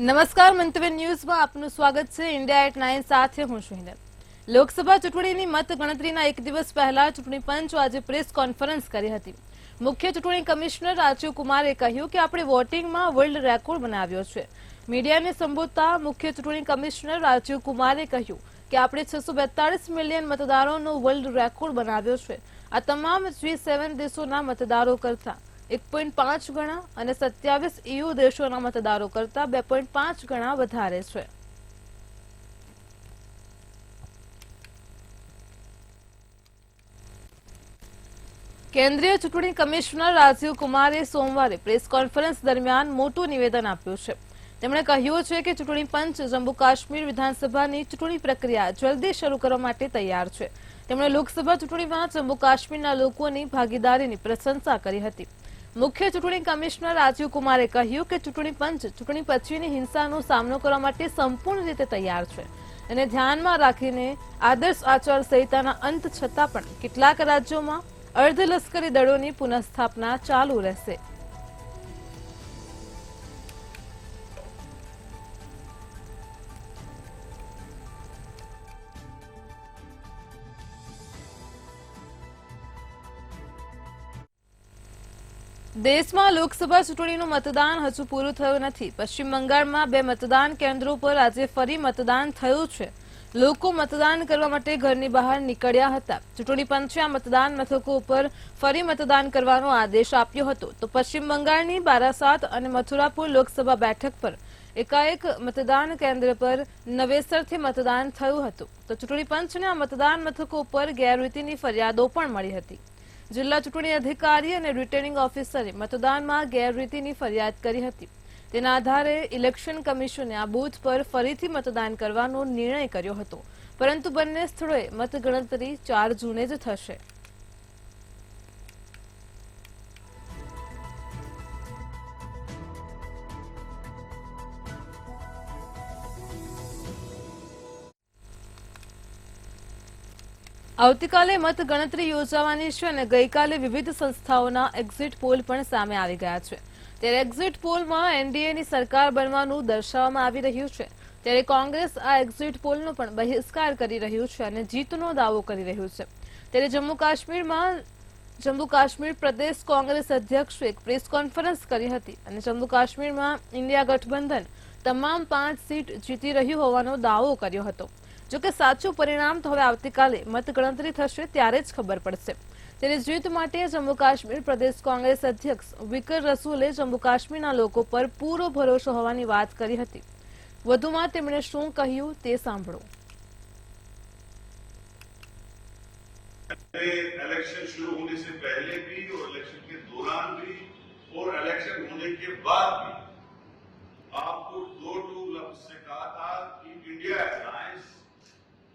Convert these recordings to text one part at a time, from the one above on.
નમસ્કાર મંતવ્ય ન્યૂઝમાં આપનું સ્વાગત છે ઇન્ડિયા એટ 9 સાથે હું છું હિના। લોકસભા ચૂંટણીની મતગણતરીના એક દિવસ પહેલા ચૂંટણી પંચ આજે પ્રેસ કોન્ફરન્સ કરી હતી। મુખ્ય ચૂંટણી કમિશનર રાજીવ કુમારે કહ્યું કે આપણે વોટિંગમાં વર્લ્ડ રેકોર્ડ બનાવ્યો છે। મીડિયાને સંબોધતા મુખ્ય ચૂંટણી કમિશનર રાજીવ કુમારે કહ્યું કે આપણે 642 મિલિયન મતદારોનો વર્લ્ડ રેકોર્ડ બનાવ્યો છે। આ તમામ G7 દેશોના મતદારો કરતા 1.5 ગણા અને 27 EU દેશોના મતદારો કરતા 2.5 ગણા વધારે છે। કેન્દ્રીય ચૂંટણી કમિશનર રાજીવ કુમારે સોમવારે પ્રેસ કોન્ફરન્સ દરમિયાન મોટું નિવેદન આપ્યું છે। તેમણે કહ્યું છે કે ચૂંટણી પંચ જમ્મુ કાશ્મીર વિધાનસભાની ચૂંટણી પ્રક્રિયા જલ્દી શરૂ કરવા માટે તૈયાર છે। તેમણે લોકસભા ચૂંટણીમાં જમ્મુ કાશ્મીરના લોકોની ભાગીદારીની પ્રશંસા કરી હતી। મુખ્ય ચૂંટણી કમિશનર રાજીવ કુમારે કહ્યું કે ચૂંટણી પંચ ચૂંટણી પછીની હિંસાનો સામનો કરવા માટે સંપૂર્ણ રીતે તૈયાર છે અને ધ્યાનમાં રાખીને આદર્શ આચાર સંહિતાના અંત છતાં પણ કેટલાક રાજ્યોમાં અર્ધલશ્કરી દળોની પુનઃસ્થાપના ચાલુ રહેશે। દેશમાં લોકસભા ચૂંટણીનું મતદાન હજુ પૂરું થયું નથી। પશ્ચિમ બંગાળમાં 2 મતદાન કેન્દ્રો પર આજે ફરી મતદાન થયું છે। લોકો મતદાન કરવા માટે ઘરની બહાર નીકળ્યા હતા। ચૂંટણી પંચે આ મતદાન મથકો ઉપર ફરી મતદાન કરવાનો આદેશ આપ્યો હતો। તો પશ્ચિમ બંગાળની બારાસાત અને મથુરાપુર લોકસભા બેઠક પર એકાએક મતદાન કેન્દ્ર પર નવેસરથી મતદાન થયું હતું। તો ચૂંટણી પંચને આ મતદાન મથકો ઉપર ગેરરીતિની ફરિયાદો પણ મળી હતી। જિલ્લા ચૂંટણી અધિકારી અને રિટર્નિંગ ઓફિસરે મતદાનમાં ગેરરીતિની ફરિયાદ કરી હતી। તેના આધારે ઇલેક્શન કમિશને આ બૂથ પર ફરીથી મતદાન કરવાનો નિર્ણય કર્યો હતો, પરંતુ બંને સ્થળોએ મતગણતરી 4 જૂને જ થશે। આવતીકાલે મતગણતરી યોજાવાની છે અને ગઈકાલે વિવિધ સંસ્થાઓના એક્ઝિટ પોલ પણ સામે આવી ગયા છે। ત્યારે એક્ઝિટ પોલમાં એનડીએની સરકાર બનવાનું દર્શાવવામાં આવી રહ્યું છે, ત્યારે કોંગ્રેસ આ એક્ઝિટ પોલનો પણ બહિષ્કાર કરી રહ્યું છે અને જીતનો દાવો કરી રહ્યું છે। ત્યારે જમ્મુ કાશ્મીર પ્રદેશ કોંગ્રેસ અધ્યક્ષે એક પ્રેસ કોન્ફરન્સ કરી હતી અને જમ્મુ કાશ્મીરમાં ઇન્ડિયા ગઠબંધન તમામ 5 સીટ જીતી રહ્યું હોવાનો દાવો કર્યો હતો। જોકે સાચું પરિણામ તો હવે આવતીકાલે મતગણતરી થશે ત્યારે જ ખબર પડશે। ત્યારે જીત માટે જમ્મુ કાશ્મીર પ્રદેશ કોંગ્રેસ અધ્યક્ષ વિકર રસૂલે જમ્મુ કાશ્મીરના લોકો પર પૂરો ભરોસો હોવાની વાત કરી હતી। વધુમાં તેમણે શું કહ્યું તે સાંભળો। इलेक्शन शुरू होने से पहले भी और इलेक्शन के दौरान भी और इलेक्शन होने के बाद भी आपको 2 लफ्ज से कहा था कि इंडिया अलायंस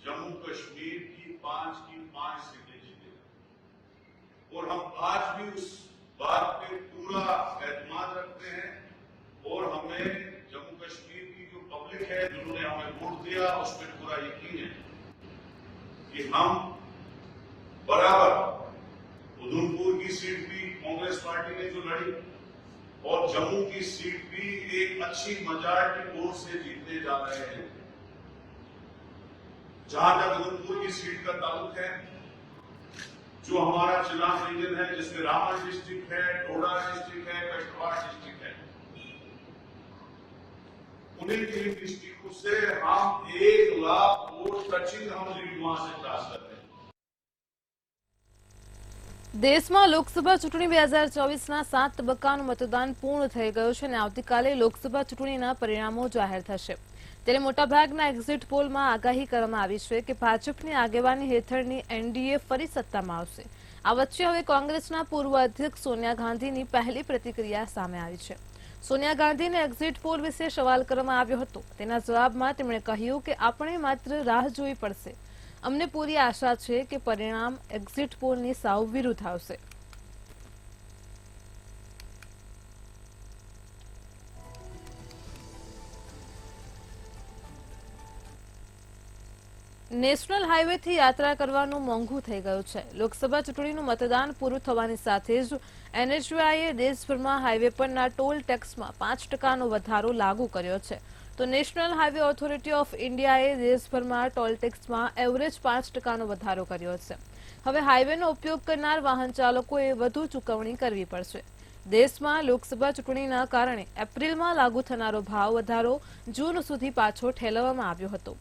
जम्मू कश्मीर की 5 सीटें जीतेगा और हम आज भी उस बात पे पूरा एतमाद रखते हैं और हमें जम्मू कश्मीर की जो पब्लिक है जिन्होंने हमें वोट दिया उस पर पूरा यकीन है कि हम बराबर उधमपुर की सीट भी कांग्रेस पार्टी ने जो लड़ी और जम्मू की सीट भी एक अच्छी मेजॉरिटी वोट से जीतने जा रहे हैं। जहां तक उधमपुर की सीट का ताल्लुक है, जो हमारा चिनाब रीजन है जिसमें रामगढ़ डिस्ट्रिक्ट है, डोडा डिस्ट्रिक्ट है, कष्टवाड़ डिस्ट्रिक्ट है, उन्हीं 3 डिस्ट्रिक्टों से हम 1 लाख वोट टचिंग हम लीड वहां से प्राप्त करते हैं। દેશમાં લોકસભા ચૂંટણી 2024ના 7 તબક્કાનું મતદાન પૂર્ણ થઈ ગયું છે અને આવતીકાલે લોકસભા ચૂંટણીના પરિણામો જાહેર થશે। ત્યારે મોટાભાગના એક્ઝિટ પોલમાં આગાહી કરવામાં આવી છે કે ભાજપની આગેવાની હેઠળની એનડીએ ફરી સત્તામાં આવશે। આ વચ્ચે હવે કોંગ્રેસના પૂર્વ અધ્યક્ષ સોનિયા ગાંધીની પહેલી પ્રતિક્રિયા સામે આવી છે। સોનિયા ગાંધીને એક્ઝિટ પોલ વિશે સવાલ કરવામાં આવ્યો હતો। તેના જવાબમાં તેમણે કહ્યું કે આપણે માત્ર રાહ જોવી પડશે। અમને પૂરી આશા છે કે પરિણામ એક્ઝિટ પોલની સાવ વિરુદ્ધ આવશે। નેશનલ હાઈવેથી યાત્રા કરવાનું મોંઘું થઈ ગયું છે. લોકસભા ચૂંટણીનું મતદાન પૂરું થવાની સાથે જ NHAIએ દેશભરમાં હાઈવે પરના ટોલ ટેક્સમાં 5% વધારો લાગુ કર્યો છે. તો નેશનલ હાઈવે ઓથોરિટી ઓફ ઇન્ડિયાએ દેશભરમાં ટોલ ટેક્સમાં એવરેજ 5% વધારો કર્યો છે. હવે હાઈવેનો ઉપયોગ કરનાર વાહન ચાલકોએ વધુ ચૂકવણી કરવી પડશે. દેશમાં લોકસભા ચૂંટણીના કારણે એપ્રિલમાં લાગુ થનારો ભાવ વધારો જૂન સુધી પાછો ઠેલવવામાં આવ્યો હતો.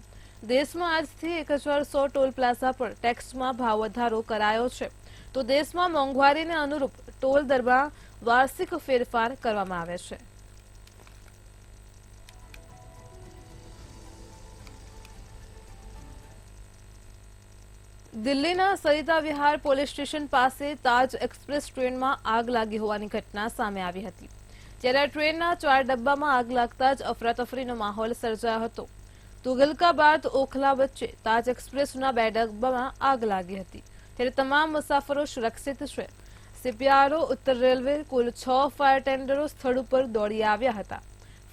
દેશમાં આજથી 1100 ટોલ પ્લાઝા પર ટેક્સમાં ભાવ વધારો કરાયો છે. તો દેશમાં મોંઘવારીને અનુરૂપ ટોલ દરમાં વાર્ષિક ફેરફાર કરવામાં આવે છે. દિલ્હીના સરિતા વિહાર પોલીસ સ્ટેશન પાસે તાજ એક્સપ્રેસ ટ્રેનમાં આગ લાગી હોવાની ઘટના સામે આવી હતી. ત્યારે ટ્રેનના 4 ડબ્બામાં આગ લાગતા જ અફરાતફરીનો માહોલ સર્જાયો હતો. તુગલકાબાદ ઓખલા વચ્ચે તાજ એક્સપ્રેસના 2 ડબ્બામાં આગ લાગી હતી. ત્યારે તમામ મુસાફરો સુરક્ષિત છે. CPRO ઉત્તર રેલવે કુલ 6 ફાયર ટેન્ડરો સ્થળ ઉપર દોડી આવ્યા હતા.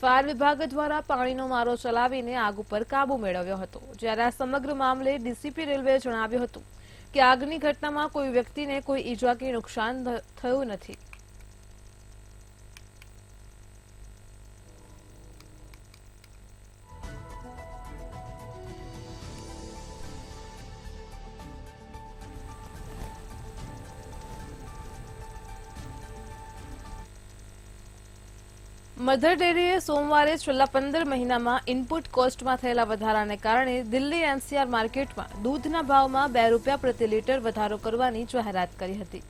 ફાયર વિભાગ દ્વારા પાણીનો મારો ચલાવીને આગ ઉપર કાબુ મેળવ્યો હતો. જ્યારે આ સમગ્ર મામલે DCP રેલવેએ જણાવ્યું હતું કે આગની ઘટનામાં કોઈ વ્યક્તિને કોઈ ઈજા કે નુકસાન થયું નથી. મધર ડેરીએ સોમવારે છેલ્લા 15 મહિનામાં ઇનપુટ કોસ્ટમાં થયેલા વધારાને કારણે દિલ્હી NCR માર્કેટમાં દૂધના ભાવમાં ₹2 પ્રતિ લીટર વધારો કરવાની જાહેરાત કરી હતી.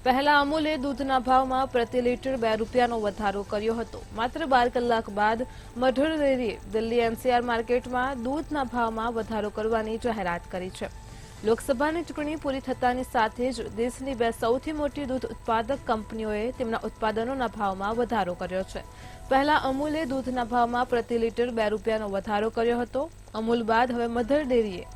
પહેલા અમૂલે દૂધના ભાવમાં પ્રતિ લીટર ₹2નો વધારો કર્યો હતો. માત્ર 12 કલાક બાદ મધર ડેરીએ દિલ્હી NCR માર્કેટમાં દૂધના ભાવમાં વધારો કરવાની જાહેરાત કરી છે. લોકસભાની ચૂંટણી પૂરી થતાની સાથે જ દેશની 2 સૌથી મોટી દૂધ ઉત્પાદક કંપનીઓએ તેમના ઉત્પાદનોના ભાવમાં વધારો કર્યો છે. પહેલા અમૂલે દૂધના ભાવમાં પ્રતિ લીટર ₹2નો વધારો કર્યો હતો. અમૂલ બાદ હવે મધર ડેરીએ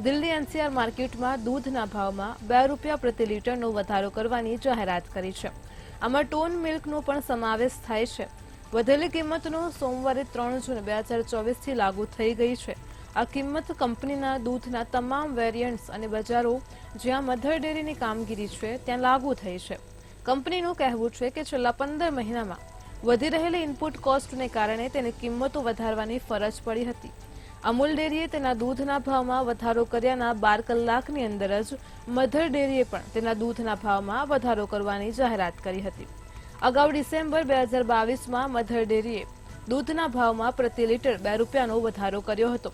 દિલ્હી NCR માર્કેટમાં દૂધના ભાવમાં ₹2 પ્રતિ લીટરનો વધારો કરવાની જાહેરાત કરી છે. આમાં ટોન મિલ્કનો પણ સમાવેશ થાય છે. વધેલી કિંમતનો સોમવારે 3 જૂન 2024થી લાગુ થઈ ગઈ છે. આ કિંમત કંપનીના દૂધના તમામ વેરિયન્ટ્સ અને બજારો જ્યાં મધર ડેરીની કામગીરી છે ત્યાં લાગુ થઈ છે. કંપનીનું કહેવું છે કે છેલ્લા 15 મહિનામાં વધી રહેલી ઇનપુટ કોસ્ટને કારણે તેને કિંમતો વધારવાની ફરજ પડી હતી. અમૂલ ડેરીએ તેના દૂધના ભાવમાં વધારો કર્યાના 12 કલાકની અંદર જ મધર ડેરીએ પણ તેના દૂધના ભાવમાં વધારો કરવાની જાહેરાત કરી હતી. અગાઉ ડિસેમ્બર 2022માં મધર ડેરીએ દૂધના ભાવમાં પ્રતિ લીટર ₹2નો વધારો કર્યો હતો.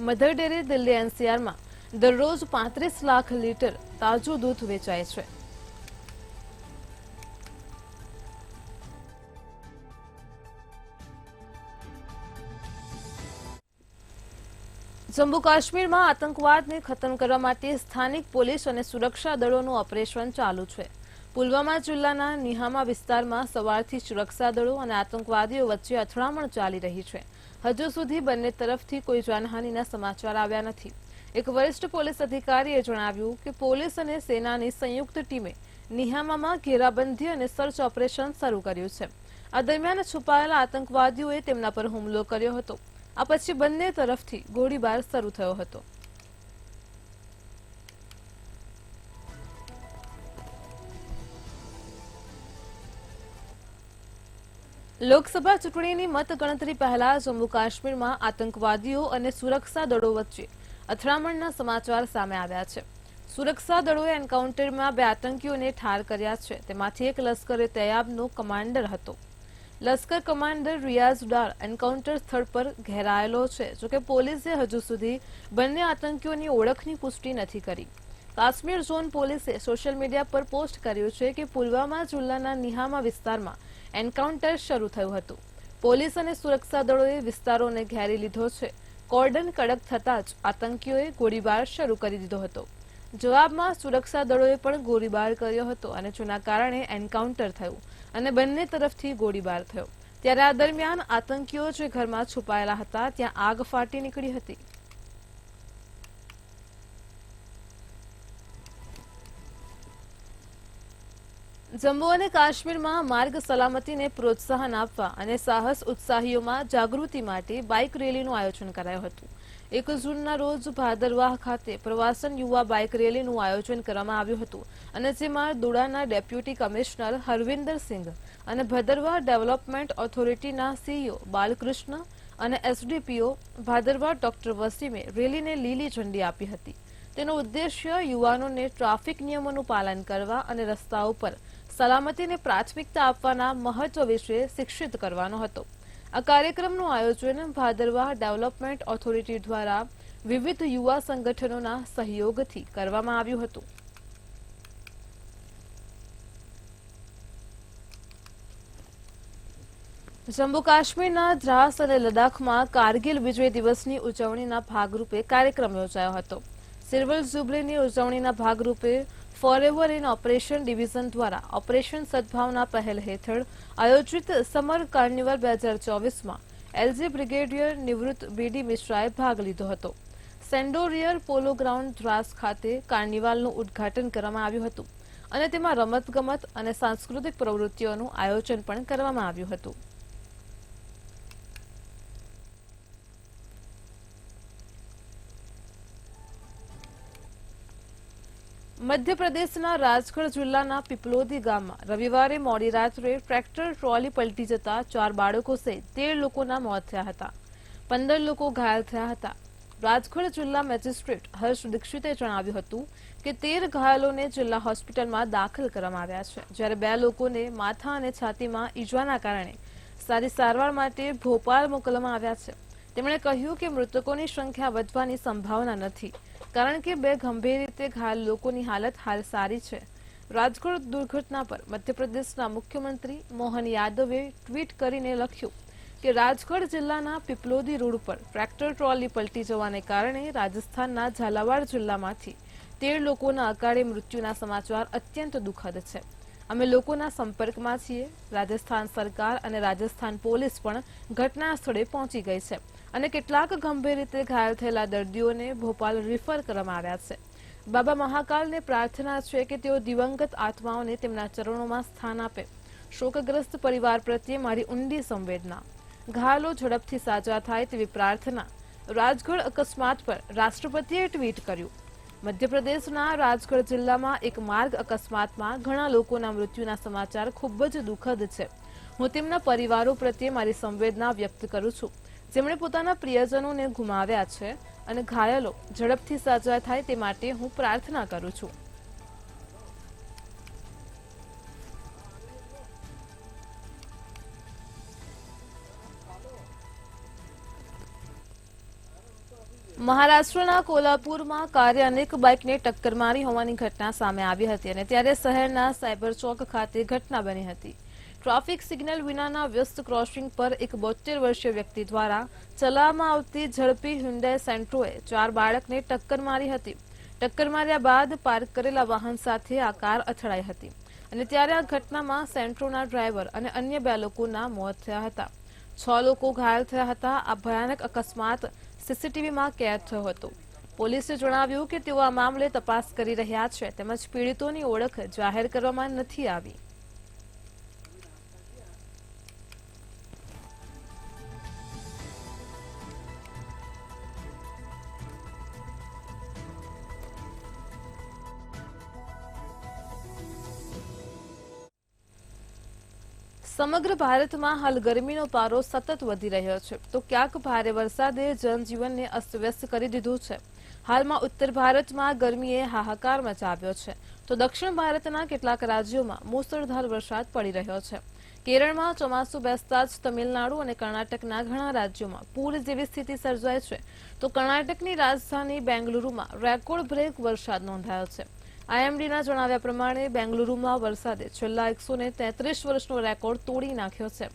મધર ડેરી દિલ્હી NCRમાં દરરોજ 35 લાખ લીટર તાજું દૂધ વેચાય છે. જમ્મુ કાશ્મીરમાં આતંકવાદને ખતમ કરવા માટે સ્થાનિક પોલીસ અને સુરક્ષા દળોનું ઓપરેશન ચાલુ છે. પુલવામા જિલ્લાના નિહામા વિસ્તારમાં સવારથી સુરક્ષા દળો અને આતંકવાદીઓ વચ્ચે અથડામણ ચાલી રહી છે. હજુ સુધી બંને તરફથી કોઈ જાનહાનિના સમાચાર આવ્યા નથી. એક વરિષ્ઠ પોલીસ અધિકારીએ જણાવ્યું કે પોલીસ અને સેનાની સંયુક્ત ટીમે નિહામામાં ઘેરાબંધી અને સર્ચ ઓપરેશન શરૂ કર્યું છે. આ દરમિયાન છુપાયેલા આતંકવાદીઓએ તેમના પર હુમલો કર્યો હતો. આ પછી બંને તરફથી ગોળીબાર શરૂ થયો હતો. લોકસભા ચૂંટણીની મતગણતરી પહેલા જમ્મુ કાશ્મીરમાં આતંકવાદીઓ અને સુરક્ષા દળો વચ્ચે અથડામણના સમાચાર સામે આવ્યા છે. સુરક્ષા દળોએ એન્કાઉન્ટરમાં 2 આતંકીઓને ઠાર કર્યા છે. તેમાંથી એક લશ્કરે તૈયાબનો કમાન્ડર હતો. લશ્કર કમાન્ડર રિયાઝ ડાર એન્કાઉન્ટર સ્થળ પર ઘેરાયેલો છે. જોકે પોલીસે હજુ સુધી બંને આતંકીઓની ઓળખની પુષ્ટિ નથી કરી. કાશ્મીર ઝોન પોલીસે સોશિયલ મીડિયા પર પોસ્ટ કર્યું છે કે પુલવામા જિલ્લાના નિહામા વિસ્તારમાં એન્કાઉન્ટર શરૂ થયું હતું. પોલીસ અને સુરક્ષા દળોએ વિસ્તારોને ઘેરી લીધો છે. કોર્ડન કડક થતાં જ આતંકીઓએ ગોળીબાર શરૂ કરી દીધો હતો. જવાબમાં સુરક્ષા દળોએ પણ ગોળીબાર કર્યો હતો અને જેના કારણે એન્કાઉન્ટર થયું અને બંને તરફથી ગોળીબાર થયો. ત્યારે આ દરમિયાન આતંકીઓ જે ઘરમાં છુપાયેલા હતા ત્યાં આગ ફાટી નીકળી હતી. જમ્મુ અને કાશ્મીરમાં માર્ગ સલામતીને પ્રોત્સાહન આપવા અને સાહસ ઉત્સાહીઓમાં જાગૃતિ માટે બાઇક રેલીનું આયોજન કરાયું હતું. 1 જૂનના રોજ ભાદરવા ખાતે પ્રવાસન યુવા બાઇક રેલીનું આયોજન કરવામાં આવ્યું હતું અને જેમાં દોડાના ડેપ્યુટી કમિશનર હરવિંદર સિંઘ અને ભદરવા ડેવલપમેન્ટ ઓથોરિટીના સીઈઓ બાલકૃષ્ણ અને એસડીપીઓ ભાદરવા ડોક્ટર વસીમે રેલીને લીલી ઝંડી આપી હતી। તેનો ઉદ્દેશ્ય યુવાનોને ટ્રાફિક નિયમોનું પાલન કરવા અને રસ્તાઓ પર સલામતીને પ્રાથમિકતા આપવાના મહત્વ વિશે શિક્ષિત કરવાનો હતો। આ કાર્યક્રમનું આયોજન ભાદરવા ડેવલપમેન્ટ ઓથોરિટી દ્વારા વિવિધ યુવા સંગઠનોના સહયોગથી કરવામાં આવ્યું હતું। જમ્મુ કાશ્મીરના દ્રાસ અને લદ્દાખમાં કારગિલ વિજય દિવસની ઉજવણીના ભાગરૂપે કાર્યક્રમ યોજાયો હતો। સિલ્વર જુબલીની ઉજવણીના ભાગરૂપે ફોરએવર ઇન ઓપરેશન ડિવિઝન દ્વારા ઓપરેશન સદભાવના પહેલ હેઠળ આયોજિત સમર કાર્નિવલ 2024માં એલજી બ્રિગેડિયર નિવૃત્ત બીડી મિશ્રાએ ભાગ લીધો હતો। સેન્ડોરિયર પોલો ગ્રાઉન્ડ દ્રાસ ખાતે કાર્નિવાલનું ઉદ્ઘાટન કરવામાં આવ્યું હતું અને તેમાં રમતગમત અને સાંસ્કૃતિક પ્રવૃત્તિઓનું આયોજન પણ કરવામાં આવ્યું હતું। મધ્યપ્રદેશના રાજગઢ જિલ્લાના પીપલોદી ગામમાં રવિવારે મોડી રાત્રે ટ્રેક્ટર ટ્રોલી પલટી જતા 4 બાળકો સહિત 13 લોકોના મોત થયા હતા। 15 લોકો ઘાયલ થયા હતા। રાજગઢ જિલ્લા મેજિસ્ટ્રેટ હર્ષ દીક્ષિતે જણાવ્યું હતું કે 13 ઘાયલોને જિલ્લા હોસ્પિટલમાં દાખલ કરવામાં આવ્યા છે, જ્યારે 2 લોકોને માથા અને છાતીમાં ઈજાના કારણે સારી સારવાર માટે ભોપાલ મોકલવામાં આવ્યા છે। તેમણે કહ્યું કે મૃતકોની સંખ્યા વધવાની સંભાવના નથી, કારણ કે 2 ગંભીર રીતે ઘાયલ લોકોની હાલત હાલ સારી છે। રાજગઢ દુર્ઘટના પર મધ્યપ્રદેશના મુખ્યમંત્રી મોહન યાદવે ટ્વીટ કરીને લખ્યું કે રાજગઢ જિલ્લાના પીપલોદી રોડ પર ટ્રેક્ટર ટ્રોલી પલટી જવાને કારણે રાજસ્થાનના ઝાલાવાડ જિલ્લામાંથી 13 લોકોના અકાળે મૃત્યુના સમાચાર અત્યંત દુઃખદ છે। અમે લોકોના સંપર્કમાં છીએ। રાજસ્થાન સરકાર અને રાજસ્થાન પોલીસ પણ ઘટના સ્થળે પહોંચી ગઈ છે અને કેટલાક ગંભીર રીતે ઘાયલ થયેલા દર્દીઓને ભોપાલ રિફર કરવામાં આવ્યા છે। બાબા મહાકાલને પ્રાર્થના છે કે તેઓ દિવંગત આત્માઓને તેમના ચરણોમાં સ્થાન આપે। શોકગ્રસ્ત પરિવાર પ્રત્યે મારી ઊંડી સંવેદના। ઘાયલો ઝડપથી સાજા થાય તેવી પ્રાર્થના। રાજગઢ અકસ્માત પર રાષ્ટ્રપતિએ ટ્વીટ કર્યું। મધ્યપ્રદેશના રાજગઢ જિલ્લામાં એક માર્ગ અકસ્માતમાં ઘણા લોકોના મૃત્યુના સમાચાર ખૂબ જ દુઃખદ છે। હું તેમના પરિવારો પ્રત્યે મારી સંવેદના વ્યક્ત કરું છું, જેમણે પોતાના પ્રિયજનોને ગુમાવ્યા છે, અને ઘાયલો ઝડપથી સાજા થાય તે માટે હું પ્રાર્થના કરું છું। મહારાષ્ટ્રના કોલ્હાપુરમાં કારે અનેક બાઇકને ટક્કર મારી હોવાની ઘટના સામે આવી હતી અને ત્યારે શહેરના સાયબર ચોક ખાતે ઘટના બની હતી। ટ્રાફિક સિગ્નલ વિનાના વ્યસ્ત ક્રોસિંગ પર એક 72 વર્ષીય વ્યક્તિ દ્વારા ચલાવવામાં આવતી ઝડપી હ્યુન્ડાઈ સેન્ટ્રોએ 4 બાળકને ટક્કર મારી હતી। ટક્કર માર્યા બાદ પાર્ક કરેલા વાહન સાથે આ કાર અથડાઈ હતી અને ત્યારે આ ઘટનામાં સેન્ટ્રોના ડ્રાઈવર અને અન્ય 2 લોકોના મોત થયા હતા। 6 લોકો ઘાયલ થયા હતા। આ ભયાનક અકસ્માત સીસીટીવીમાં કેદ થયો હતો। પોલીસે જણાવ્યું કે તેઓ આ મામલે તપાસ કરી રહ્યા છે, તેમજ પીડિતોની ઓળખ જાહેર કરવામાં નથી આવી। સમગ્ર ભારતમાં હાલ ગરમીનો પારો સતત વધી રહ્યો છે, તો ક્યાંક ભારે વરસાદે જનજીવનને અસ્તવ્યસ્ત કરી દીધું છે। હાલમાં ઉત્તર ભારતમાં ગરમીએ હાહાકાર મચાવ્યો છે, તો દક્ષિણ ભારતના કેટલાક રાજ્યોમાં મુસળધાર વરસાદ પડી રહ્યો છે। કેરળમાં ચોમાસું બેસતા જ તમિલનાડુ અને કર્ણાટકના ઘણા રાજ્યોમાં પૂર જેવી સ્થિતિ સર્જાય છે, તો કર્ણાટકની રાજધાની બેંગલુરુમાં રેકોર્ડ બ્રેક વરસાદ નોંધાયો છે। આઈએમડીના જણાવ્યા પ્રમાણે બેંગલુરુમાં વરસાદે છેલ્લા 133 વર્ષનો રેકોર્ડ તોડી નાખ્યો છે।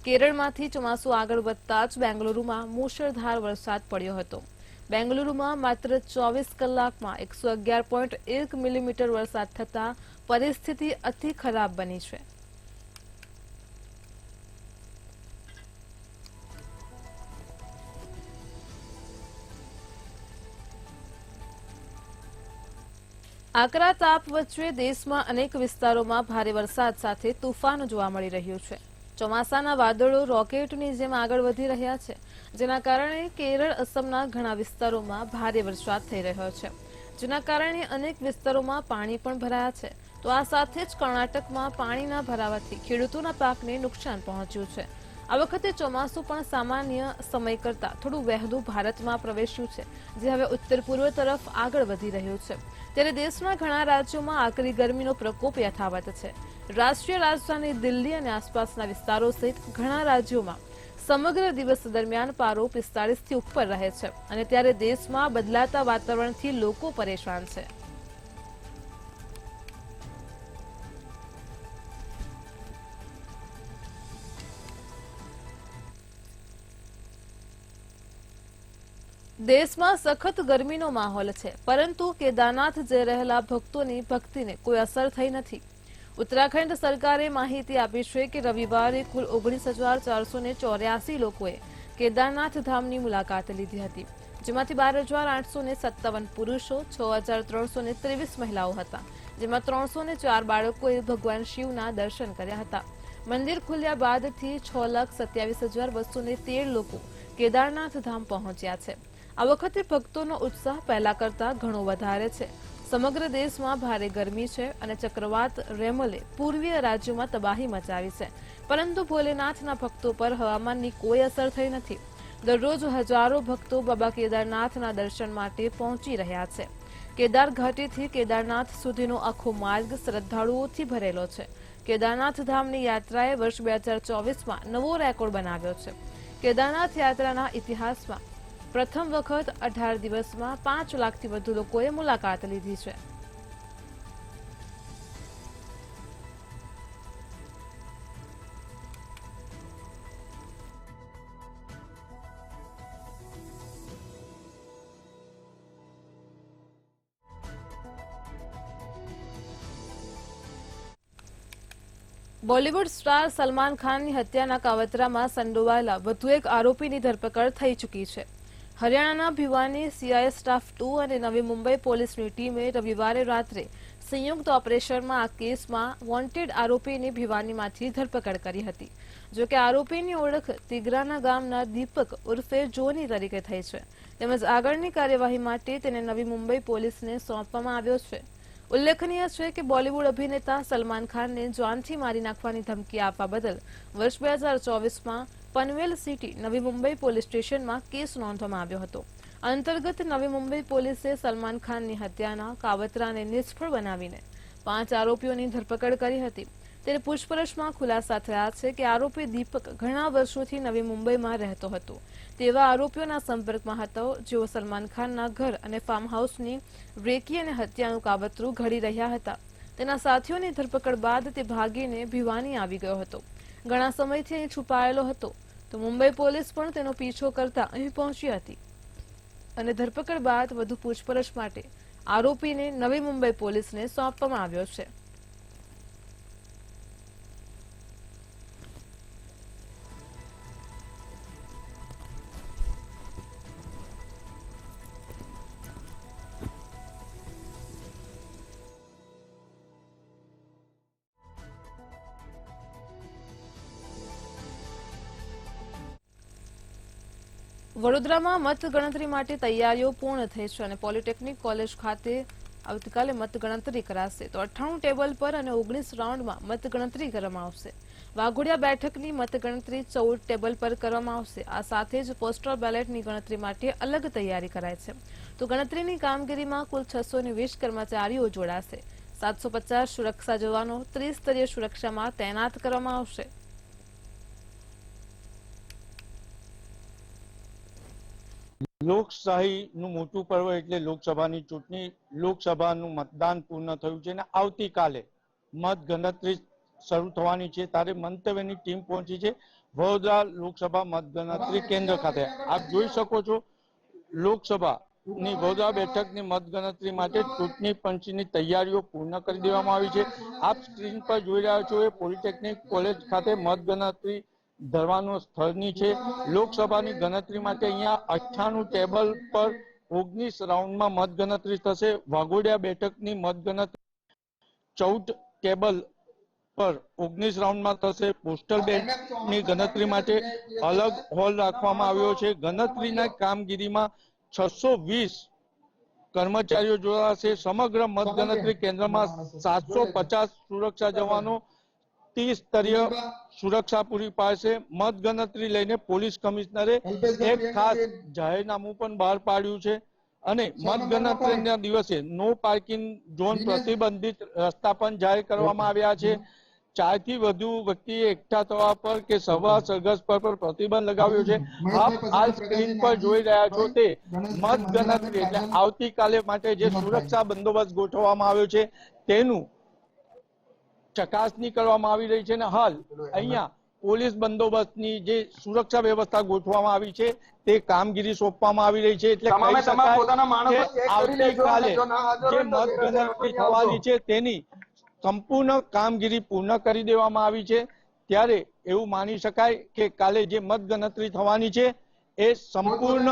કેરળમાંથી ચોમાસું આગળ વધતા જ બેંગલુરુમાં મુશળધાર વરસાદ પડ્યો હતો। બેંગલુરુમાં માત્ર 24 કલાકમાં 111.1 મિલીમીટર વરસાદ થતાં પરિસ્થિતિ અતિ ખરાબ બની છે। આકરા તાપ વચ્ચે દેશમાં અનેક વિસ્તારોમાં ભારે વરસાદ સાથે તોફાન જોવા મળી રહ્યું છે। ચોમાસાના વાદળો રોકેટની જેમ આગળ વધી રહ્યા છે, જેના કારણે કેરળ અસમના ઘણા વિસ્તારોમાં ભારે વરસાદ થઈ રહ્યો છે, જેના કારણે અનેક વિસ્તારોમાં પાણી પણ ભરાયા છે. તો આ સાથે જ કર્ણાટકમાં પાણીના ભરાવાથી ખેડૂતોના પાકને નુકસાન પહોંચ્યું છે. આ વખતે ચોમાસું પણ સામાન્ય સમય કરતાં થોડું વહેલું ભારતમાં પ્રવેશ્યું છે, જે હવે ઉત્તર પૂર્વ તરફ આગળ વધી રહ્યું છે. ત્યારે દેશના ઘણા રાજ્યોમાં આકરી ગરમીનો પ્રકોપ યથાવત છે. રાષ્ટ્રીય રાજધાની દિલ્હી અને આસપાસના વિસ્તારો સહિત ઘણા રાજ્યોમાં સમગ્ર દિવસ દરમિયાન પારો 45થી ઉપર રહે છે અને ત્યારે દેશમાં બદલાતા વાતાવરણથી લોકો પરેશાન છે. દેશમાં સખત ગરમીનો માહોલ છે, પરંતુ કેદારનાથ જઈ રહેલા ભક્તોની ભક્તિને કોઈ અસર થઈ નથી. ઉત્તરાખંડ સરકારે માહિતી આપી છે કે રવિવારે કુલ 19,484 લોકોએ કેદારનાથ ધામની મુલાકાત લીધી હતી, જેમાંથી 12,857 પુરુષો, 6,323 મહિલાઓ હતા, જેમાં 304 બાળકોએ ભગવાન શિવના દર્શન કર્યા હતા. મંદિર ખુલ્યા બાદથી 6,27,213 લોકો કેદારનાથ ધામ પહોંચ્યા છે. આ વખતે ભક્તોનો ઉત્સાહ પહેલા કરતા ઘણો વધારે છે. સમગ્ર દેશમાં ભારે ગરમી છે અને ચક્રવાત રેમલે પૂર્વીય રાજ્યોમાં તબાહી મચાવી છે, પરંતુ ભોલેનાથના ભક્તો પર હવામાનની કોઈ અસર થઈ નથી. દરરોજ હજારો ભક્તો બાબા કેદારનાથના દર્શન માટે પહોંચી રહ્યા છે. કેદાર ઘાટીથી કેદારનાથ સુધીનો આખો માર્ગ શ્રદ્ધાળુઓથી ભરેલો છે. કેદારનાથ ધામની યાત્રાએ વર્ષ 2024માં નવો રેકોર્ડ બનાવ્યો છે. કેદારનાથ યાત્રાના ઇતિહાસમાં પ્રથમ વખત 18 દિવસમાં 5 લાખથી વધુ લોકોએ મુલાકાત લીધી છે. બોલિવૂડ સ્ટાર સલમાન ખાનની હત્યાના કાવતરામાં સંડોવાયેલા વધુ એક આરોપીની ધરપકડ થઈ ચૂકી છે. હરિયાણાના ભિવાની સીઆઈ સ્ટાફ 2 અને નવી મુંબઈ પોલીસની ટીમે રવિવારે રાત્રે સંયુક્ત ઓપરેશનમાં આ કેસમાં વોન્ટેડ આરોપીની ભિવાનીમાંથી ધરપકડ કરી હતી. જોકે આરોપીની ઓળખ તિગરાના ગામના દીપક ઉર્ફે જોની તરીકે થઈ છે, તેમજ આગળની કાર્યવાહી માટે તેને નવી મુંબઈ પોલીસને સોંપવામાં આવ્યો છે. ઉલ્લેખનીય છે કે બોલિવૂડ અભિનેતા સલમાન ખાનને જાનથી મારી નાખવાની ધમકી આપવા બદલ વર્ષ 2024માં પનવેલ સિટી નવી મુંબઈ પોલીસ સ્ટેશનમાં કેસ નોંધવામાં આવ્યો હતો. અંતર્ગત નવી મુંબઈ પોલીસે સલમાન ખાનની હત્યાના કાવતરાને નિષ્ફળ બનાવીને 5 આરોપીઓની ધરપકડ કરી હતી. ત્યારે પૂછપરછમાં ખુલાસા થયા છે કે આરોપી દીપક ઘણા વર્ષોથી નવી મુંબઈમાં રહેતો હતો. તેવા આરોપીઓના સંપર્કમાં હતો જેઓ સલમાન ખાનના ઘર અને ફાર્મ હાઉસની રેકી અને હત્યાનું કાવતરું ઘડી રહ્યા હતા. તેના સાથીઓની ધરપકડ બાદ તે ભાગીને ભિવાની આવી ગયો હતો. ઘણા સમયથી અહીં છુપાયેલો હતો, તો મુંબઈ પોલીસ પણ તેનો પીછો કરતા અહીં પહોંચી હતી અને ધરપકડ બાદ વધુ પૂછપરછ માટે આરોપીને નવી મુંબઈ પોલીસને સોંપવામાં આવ્યો છે. વડોદરામાં મતગણતરી માટે તૈયારીઓ પૂર્ણ થઈ છે અને પોલિટેકનિક કોલેજ ખાતે આવતીકાલે મતગણતરી કરાશે. તો 98 ટેબલ પર અને 19 રાઉન્ડમાં મતગણતરી કરવામાં આવશે. વાઘોડિયા બેઠકની મતગણતરી 14 ટેબલ પર કરવામાં આવશે. આ સાથે જ પોસ્ટલ બેલેટની ગણતરી માટે અલગ તૈયારી કરાય છે. તો ગણતરીની કામગીરીમાં કુલ 620 કર્મચારીઓ જોડાશે. 750 સુરક્ષા જવાનો 30 સ્તરીય સુરક્ષામાં તૈનાત કરવામાં આવશે. લોકશાહીનું મોટું પર્વ એટલે લોકસભાની ચૂંટણી. લોકસભાનું મતદાન પૂર્ણ થયું છે અને આવતીકાલે મતગણતરી શરૂ થવાની છે. ત્યારે મંતવ્યની ટીમ પહોંચી છે વડોદરા લોકસભા મતગણતરી કેન્દ્ર ખાતે. આપ જોઈ શકો છો લોકસભાની વડોદરા બેઠકની મતગણતરી માટે ચૂંટણી પંચની તૈયારીઓ પૂર્ણ કરી દેવામાં આવી છે. આપ સ્ક્રીન પર જોઈ રહ્યા છો એ પોલિટેકનિક કોલેજ ખાતે મતગણતરી ધરવાનું સ્થળની છે. લોકસભાની ગણતરી માટે અહીંયા 98 ટેબલ પર 19 રાઉન્ડમાં મતગણતરી થશે. વાઘોડિયા બેઠકની મતગણતરી 14 ટેબલ પર 19 રાઉન્ડમાં થશે. પોસ્ટલ બેલેટની ગણતરી માટે અલગ હોલ રાખવામાં આવ્યો છે. ગણતરીના કામગીરીમાં 620 કર્મચારીઓ જોડાશે. સમગ્ર મતગણતરી કેન્દ્રમાં 750 સુરક્ષા જવાનો 30 સ્તરીય સુરક્ષા પૂરી પાડશે. મતગણતરી લઈને પોલીસ કમિશનરે એક ખાસ જાહેરનામું પણ બહાર પાડ્યું છે અને મતગણતરીના દિવસે નો પાર્કિંગ ઝોન, પ્રતિબંધિત રસ્તા પણ જાહેર કરવામાં આવ્યા છે. 4 થી વધુ વ્યક્તિએ એકઠા થવા પર કે સભા સરઘસ પર પ્રતિબંધ લગાવ્યો છે. આપ આ સ્ક્રીન પર જોઈ રહ્યા છો તે મતગણતરી એટલે આવતીકાલે માટે જે સુરક્ષા બંદોબસ્ત ગોઠવવામાં આવ્યો છે તેનું ચકાસણી કરવામાં આવી રહી છે અને હાલ અહીંયા પોલીસ બંદોબસ્તની જે સુરક્ષા વ્યવસ્થા ગોઠવવામાં આવી છે તે કામગીરી સોંપવામાં આવી રહી છે. એટલે કહી શકાય કે આવતીકાલે જે મતગણતરી થવાની છે તેની સંપૂર્ણ કામગીરી પૂર્ણ કરી દેવામાં આવી છે. ત્યારે એવું માની શકાય કે કાલે જે મતગણતરી થવાની છે એ સંપૂર્ણ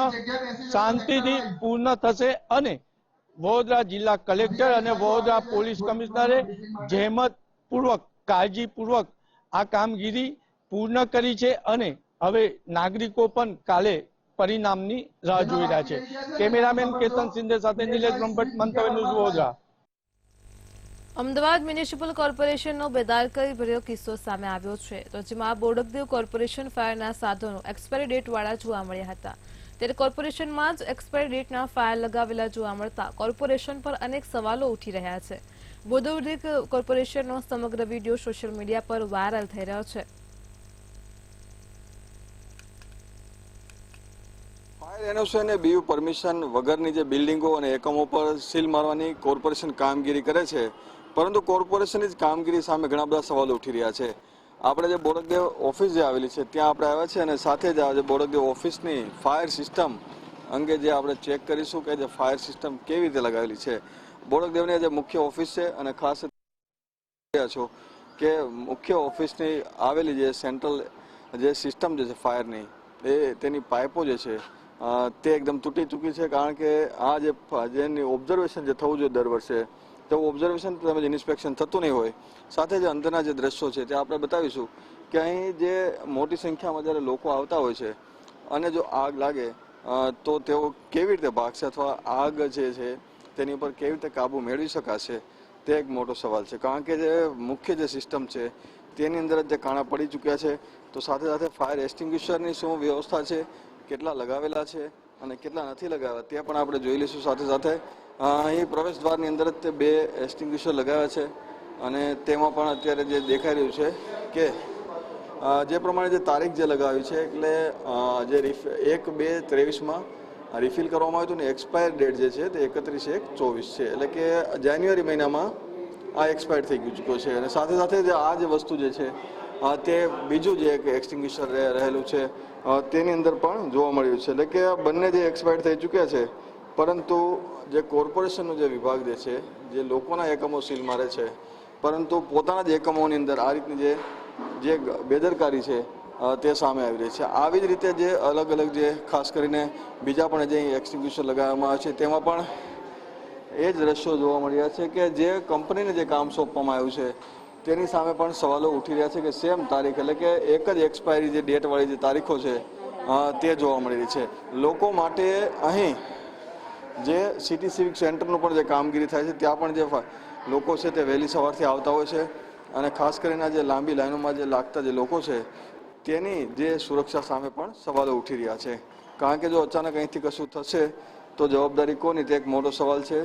શાંતિથી પૂર્ણ થશે અને વડોદરા જિલ્લા કલેક્ટર અને વડોદરા પોલીસ કમિશનરે જહેમત પૂર્વક, કાળજીપૂર્વક આ કામગીરી પૂર્ણ કરી છે અને હવે નાગરિકો પણ કાલે પરિણામની રાહ જોઈ રહ્યા છે. કેમેરામેન કેતન સિંધે સાથે નિલેશ બ્રહ્મભટ્ટ, મંતવ્ય ન્યૂઝ, વડોદરા. અમદાવાદ મ્યુનિસિપલ કોર્પોરેશનનો બેદારકારી ભર્યો કિસ્સો સામે આવ્યો છે, તો જેમાં બોડકદેવ કોર્પોરેશન ફાયરના સાધનો એક્સપાયરી ડેટ વાળા જોવા મળ્યા હતા. ત્યારે કોર્પોરેશનમાં જ એક્સપાયરી ડેટના ફાયર લગાવેલા જોવા મળતા કોર્પોરેશન પર અનેક સવાલો ઉઠી રહ્યા છે. બોડકદેવ કોર્પોરેશનનો સમગ્ર વિડીયો સોશિયલ મીડિયા પર વાયરલ થઈ રહ્યો છે. ફાયર એનઓસી અને બીયુ પરમિશન વગરની જે બિલ્ડિંગો અને એકમો પર સીલ મારવાની કોર્પોરેશન કામગીરી કરે છે, પરંતુ કોર્પોરેશનની જ કામગીરી સામે ઘણા બધા સવાલો ઉઠી રહ્યા છે. આપણે જે બોડકદેવ ઓફિસ જે આવેલી છે ત્યાં આપણે આવ્યા છે અને સાથે જ આજે બોડકદેવ ઓફિસની ફાયર સિસ્ટમ અંગે જે આપણે ચેક કરીશું કે જે ફાયર સિસ્ટમ કેવી રીતે લગાવેલી છે. બોડકદેવની જે મુખ્ય ઓફિસ છે અને ખાસ છો કે મુખ્ય ઓફિસની આવેલી જે સેન્ટ્રલ જે સિસ્ટમ જે છે ફાયરની તેની પાઇપો જે છે તે એકદમ તૂટી ચૂકી છે, કારણ કે આ જેની ઓબ્ઝર્વેશન જે થવું જોઈએ દર વર્ષે તેવું ઓબ્ઝર્વેશન તેમજ ઇન્સ્પેક્શન થતું નહીં હોય. સાથે જે અંદરના જે દ્રશ્યો છે તે આપણે બતાવીશું કે અહીં જે મોટી સંખ્યામાં જ્યારે લોકો આવતા હોય છે અને જો આગ લાગે તો તેઓ કેવી રીતે ભાગશે અથવા આગ જે છે તેની ઉપર કેવી રીતે કાબુ મેળવી શકાશે તે એક મોટો સવાલ છે, કારણ કે જે મુખ્ય જે સિસ્ટમ છે તેની અંદર જ જે કાણા પડી ચૂક્યા છે. તો સાથે સાથે ફાયર એક્સ્ટિંગ્વિશરની શું વ્યવસ્થા છે, કેટલા લગાવેલા છે અને કેટલા નથી લગાવ્યા તે પણ આપણે જોઈ લઈશું. સાથે સાથે અહીં પ્રવેશ દ્વારની અંદર જ તે 2 એક્સ્ટિંગ્વિશર લગાવ્યા છે અને તેમાં પણ અત્યારે જે દેખાઈ રહ્યું છે કે જે પ્રમાણે જે તારીખ જે લગાવી છે એટલે જે 1/2/23માં રિફિલ કરવામાં આવ્યું હતું ને એક્સપાયર ડેટ જે છે તે 31/1/24 છે, એટલે કે જાન્યુઆરી મહિનામાં આ એક્સપાયર થઈ ચૂક્યો છે. અને સાથે સાથે જે આ જે વસ્તુ જે છે તે બીજું જે એક એક્સ્ટિંગ્વિશર રહેલું છે તેની અંદર પણ જોવા મળ્યું છે. એટલે કે બંને જે એક્સપાયર થઈ ચૂક્યા છે, પરંતુ જે કોર્પોરેશનનો જે વિભાગ જે છે જે લોકોના એકમો સીલ મારે છે, પરંતુ પોતાના જ એકમોની અંદર આ રીતની જે બેદરકારી છે તે સામે આવી રહી છે. આવી જ રીતે જે અલગ અલગ જે ખાસ કરીને બીજા પણ જે એક્સ્ટિંગ્વિશર લગાવવામાં આવે છે તેમાં પણ એ જ દ્રશ્યો જોવા મળ્યા છે કે જે કંપનીને જે કામ સોંપવામાં આવ્યું છે તેની સામે પણ સવાલો ઉઠી રહ્યા છે કે સેમ તારીખ એટલે કે એક જ એક્સપાયરી જે ડેટવાળી જે તારીખો છે તે જોવા મળી રહી છે. લોકો માટે અહીં જે સિટી સિવિક સેન્ટરનું પણ જે કામગીરી થાય છે ત્યાં પણ જે લોકો છે તે વહેલી સવારથી આવતા હોય છે અને ખાસ કરીને જે લાંબી લાઈનોમાં જે લાગતા જે લોકો છે તેની જે સુરક્ષા સામે પણ સવાલો ઉઠી રહ્યા છે, કારણ કે જો અચાનક અહીંથી કશું થશે તો જવાબદારી કોની તે એક મોટો સવાલ છે.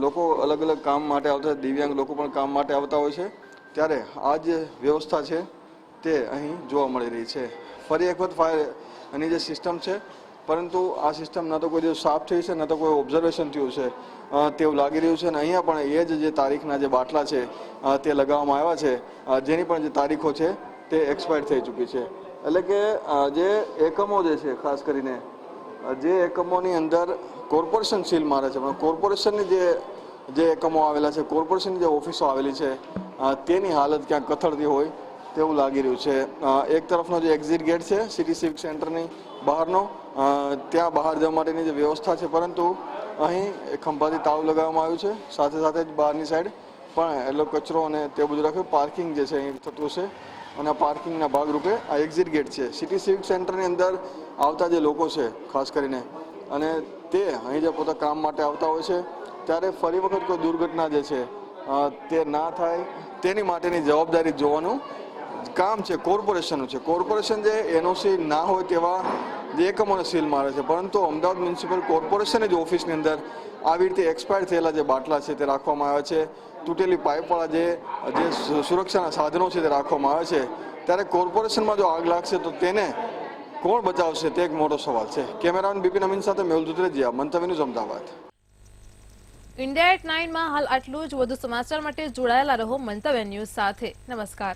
લોકો અલગ અલગ કામ માટે આવતા, દિવ્યાંગ લોકો પણ કામ માટે આવતા હોય છે, ત્યારે આ જે વ્યવસ્થા છે તે અહીં જોવા મળી રહી છે. ફરી એક વખત ફાયરની જે સિસ્ટમ છે, પરંતુ આ સિસ્ટમ ન તો કોઈ દિવસ સાફ થઈ છે ન તો કોઈ ઓબ્ઝર્વેશન થયું છે તેવું લાગી રહ્યું છે. અને અહીંયા પણ એ જ જે તારીખના જે બાટલા છે તે લગાવવામાં આવ્યા છે, જેની પણ જે તારીખો છે તે એક્સપાયર થઈ ચૂકી છે. એટલે કે જે એકમો જે છે ખાસ કરીને જે એકમોની અંદર કોર્પોરેશન સીલ મારે છે, પણ કોર્પોરેશનની જે એકમો આવેલા છે, કોર્પોરેશનની જે ઓફિસો આવેલી છે તેની હાલત ક્યાંક કથળતી હોય તેવું લાગી રહ્યું છે. એક તરફનો જે એક્ઝિટ ગેટ છે સિટી સિવિક સેન્ટરની બહારનો, ત્યાં બહાર જવા માટેની જે વ્યવસ્થા છે, પરંતુ અહીં ખંભાથી તાળું લગાવવામાં આવ્યું છે. સાથે સાથે જ બહારની સાઈડ પણ એટલો કચરો અને તે બધું રાખ્યું. પાર્કિંગ જે છે અહીં થતું છે અને આ પાર્કિંગના ભાગરૂપે આ એક્ઝિટ ગેટ છે. સિટી સિવિક સેન્ટરની અંદર આવતા જે લોકો છે ખાસ કરીને, અને તે અહીં જે પોતા કામ માટે આવતા હોય છે ત્યારે ફરી વખત કોઈ દુર્ઘટના જે છે તે ના થાય તેની માટેની જવાબદારી જોવાનું કામ છે કોર્પોરેશનનું છે. કોર્પોરેશન જે એનઓસી ના હોય તેવા જે એકમોને સીલ મારે છે, પરંતુ અમદાવાદ મ્યુનિસિપલ કોર્પોરેશનની જ ઓફિસની અંદર આવી રીતે એક્સપાયર થયેલા જે બાટલા છે તે રાખવામાં આવે છે, તૂટેલી પાઇપવાળા જે સુરક્ષાના સાધનો છે તે રાખવામાં આવે છે. ત્યારે કોર્પોરેશનમાં જો આગ લાગશે તો તેને કોણ બચાવશે તે એક મોટો સવાલ છે. કેમેરામેન બિપિન અમીન સાથે મેહુલ દુધરેજિયા, મંતવ્ય ન્યૂઝ, અમદાવાદ. ઇન્ડિયા એટ 9 માં હાલ આટલું જ. વધુ સમાચાર માટે જોડાયેલા રહો મંતવ્ય ન્યૂઝ સાથે. નમસ્કાર.